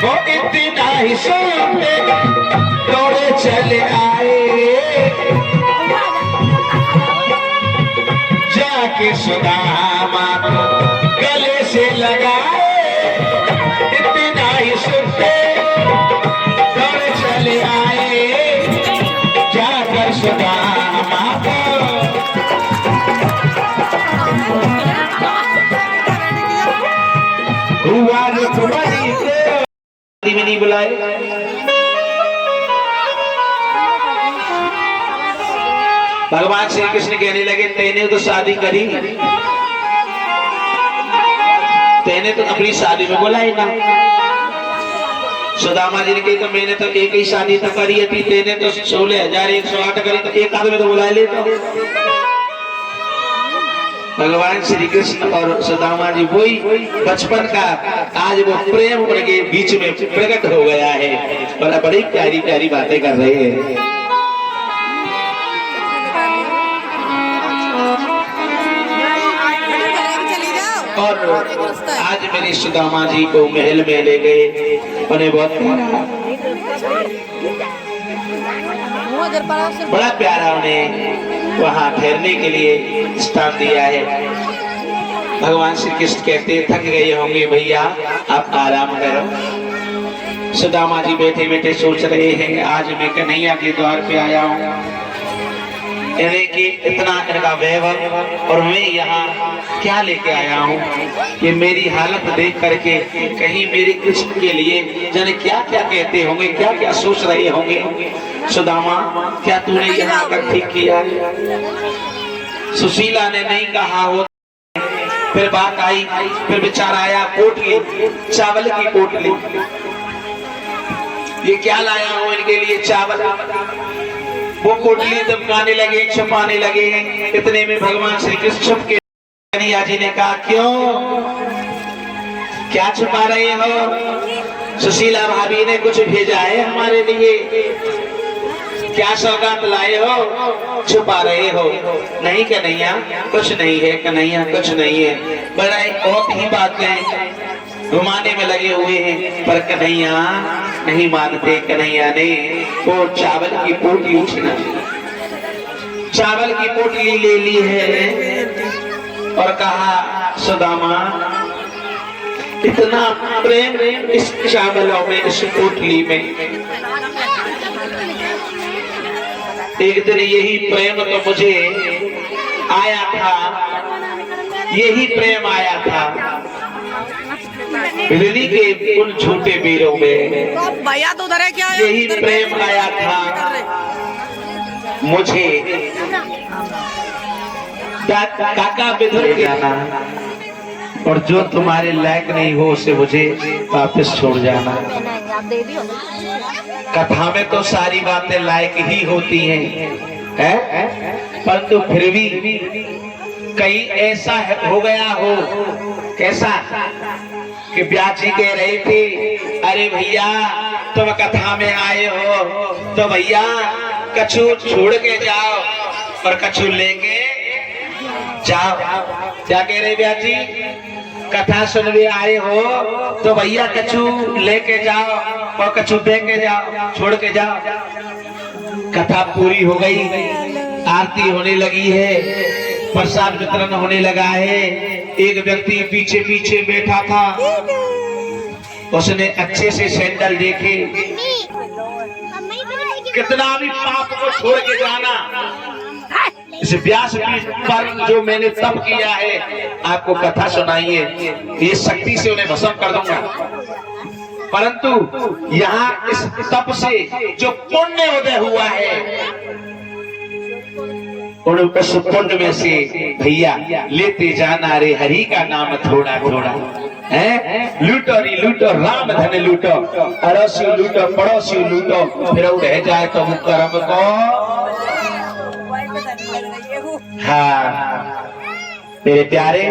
वो इतना ही सुनते दौड़े चले आए, जाके सुदामा को गले से लगाए। इतना ही सुनते दौड़े चले आए, जाकर सुदामा को। हुआ रुक्मणी को में नहीं बुलाए, भगवान श्री कृष्ण कहने लगे तेने तो शादी करी, तेने तो अपनी शादी में बुलाई ना। सुदामा जी ने कही तो मैंने तो एक ही शादी तो करी थी, तेने तो 16,108 करी, तो एक आदमी तो बुला लेता। भगवान श्री कृष्ण और सुदामा जी वही बचपन का आज वो प्रेम उनके बीच में प्रकट हो गया है और बड़ी प्यारी प्यारी बातें कर रहे हैं। और आज मेरी सुदामा जी को महल में ले गए, उन्हें बहुत बड़ा प्यारा उन्हें वहाँ ठहरने के लिए स्थान दिया है। भगवान श्री कृष्ण कहते थक गए होंगे भैया आप आराम करो। सुदामा जी बैठे बैठे सोच रहे हैं आज मैं कन्हैया के द्वार पे आया हूँ, यानी कि इतना इनका वैभव और मैं यहाँ क्या लेके आया हूँ। ये मेरी हालत देख करके कहीं मेरे कृष्ण के लिए जाने क्या क्या कहते होंगे, क्या क्या सोच रहे होंगे। सुदामा क्या तूने यहाँ तक ठीक किया? सुशीला ने नहीं कहा हो। फिर बात आई, फिर विचार आया पोटली, चावल की पोटली, ये क्या लाया हो इनके लिए चावल। वो पोटली दबकाने लगे, छुपाने लगे। इतने में भगवान श्री कृष्ण छुप के कन्हैया जी ने कहा क्यों क्या छुपा रहे हो? सुशीला भाभी ने कुछ भेजा है हमारे लिए, क्या सौगात लाए हो छुपा रहे हो? नहीं कन्हैया कुछ नहीं है, कन्हैया कुछ नहीं है। बड़ा बहुत ही बातें घुमाने में लगे हुए हैं, पर कन्हैया नहीं मानते। कन्हैया ने वो चावल की पोटली छीना, चावल की पोटली ले ली है और कहा सुदामा इतना प्रेम इस चावलों में, इस पोटली में। एक दिन यही प्रेम तो मुझे आया था, यही प्रेम आया था बिजली के उन झूठे बीरों में। भैया तो उधर है क्या? यही प्रेम आया था मुझे काका बिधुर के जाना, और जो तुम्हारे लायक नहीं हो उसे मुझे वापस छोड़ जाना। कथा में तो सारी बातें लायक ही होती हैं, परंतु फिर भी कहीं ऐसा हो गया हो, कैसा कि ब्यास जी कह रहे थे अरे भैया तुम कथा में आए हो तो भैया कछु छोड़ के जाओ और कछु लेके जाओ। क्या कह रहे ब्यास जी? कथा सुनने आए हो तो भैया कछु लेके जाओ और कछु दे के जाओ, छोड़ के जाओ। कथा पूरी हो गई, आरती होने लगी है, प्रसाद वितरण होने लगा है। एक व्यक्ति पीछे पीछे बैठा था, उसने अच्छे से सैंडल देखे, कितना भी पाप को छोड़ के जाना। इस व्यास पर जो मैंने तप किया है आपको कथा सुनाइए, ये शक्ति से उन्हें भस्म कर दूंगा। परंतु यहाँ इस तप से जो पुण्य उदय हुआ है उस पुण्य में से भैया लेते जाना रे हरि का नाम थोड़ा थोड़ा है। लूटो री लूटो राम धन लूटो, अड़ोसी लूटो पड़ोसी लूटो, फिर रह जाए तो कर्म को। हाँ मेरे प्यारे,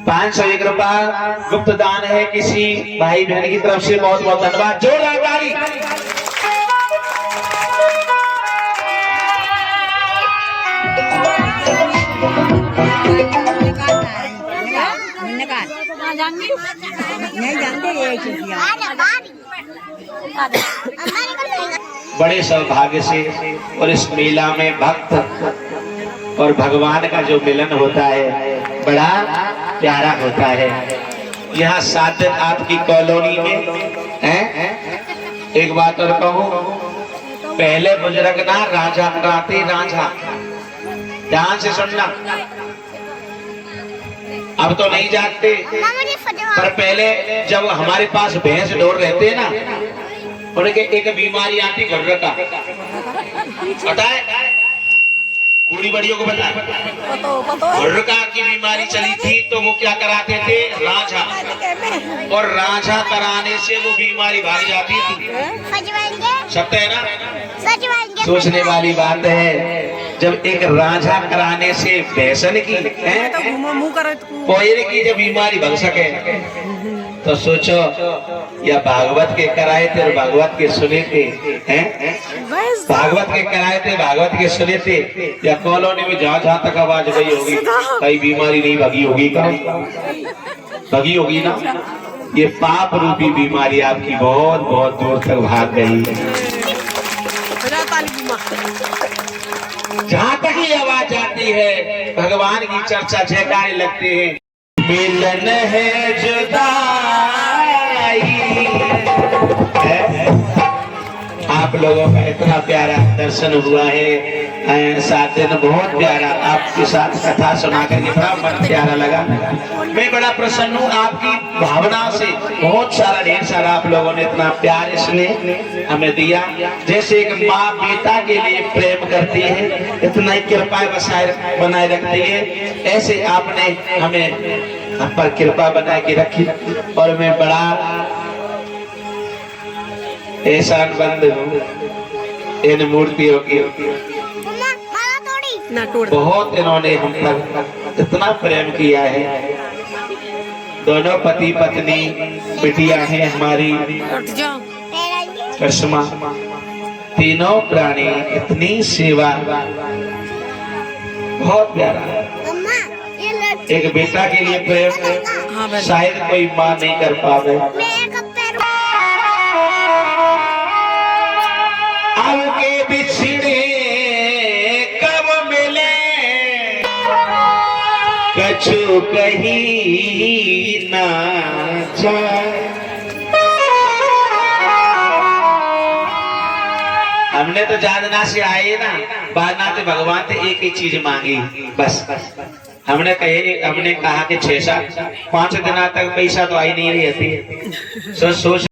501 रुपया गुप्त दान है किसी भाई बहन की तरफ से, बहुत बहुत धन्यवाद। जोरदार ताली। कहाँ जाएंगे? नहीं जानते ये बड़े सौभाग्य से और इस मेला में भक्त और भगवान का जो मिलन होता है बड़ा प्यारा होता है। यहाँ 7 दिन आपकी कॉलोनी में हैं। एक बात और कहूँ, पहले बुजुर्ग ना राजा गाते राजा, ध्यान से सुनना। अब तो नहीं जानते, पर पहले जब हमारे पास भैंस ढोर रहते ना, उनके एक बीमारी आती घुर्र का, पता है? बूढ़ी बड़ियों को पता है? घुर्र का की बीमारी चली थी तो वो क्या कराते थे? राझा, और राझा कराने से वो बीमारी भाग जाती थी। सत्य है ना? सोचने वाली बात है। जब एक राझा कराने से भैंसन की कोयले की जब बीमारी भग सके, तो सोचो या भागवत के कराए थे और भागवत के सुने थे, हैं? भागवत के कराए थे, भागवत के सुने थे, या कॉलोनी में जहाँ जहाँ तक आवाज गई होगी, कई बीमारी नहीं भगी होगी, भगी होगी ना? ये पाप रूपी बीमारी आपकी बहुत बहुत दूर तक भाग गई। जहाँ तक ही आवाज आती है भगवान की चर्चा जयकारे लगते हैं। मिलन है जुदाई है। आप लोगों का इतना प्यारा दर्शन हुआ है, 7 दिन बहुत प्यारा आपके साथ कथा सुना करके बड़ा मन प्यारा लगा। मैं बड़ा प्रसन्न हूँ आपकी भावना से। बहुत सारा ढेर सारा आप लोगों ने इतना प्यार इसलिए हमें दिया। जैसे एक माँ बेटा के लिए प्रेम करती है, इतना ही कृपा बनाए रखती है, ऐसे आपने हमें हम पर कृपा बना के रखी। और मैं बड़ा एहसानमंद हूँ इन मूर्तियों की। बहुत इन्होंने हम पर इतना प्रेम किया है। दोनों पति पत्नी बिटिया हैं हमारी, करिश्मा, तीनों प्राणी, इतनी सेवा, बहुत प्यारा। एक बेटा के लिए प्रेम शायद कोई माँ नहीं कर पावे। अब के बिछड़े कब मिले, कछु कहीं ना जाए। हमने तो जादना से आए ना, बादना से भगवान से एक ही चीज मांगी बस। हमने कहा कि 6-5 दिन तक पैसा तो आई नहीं रहती। सोच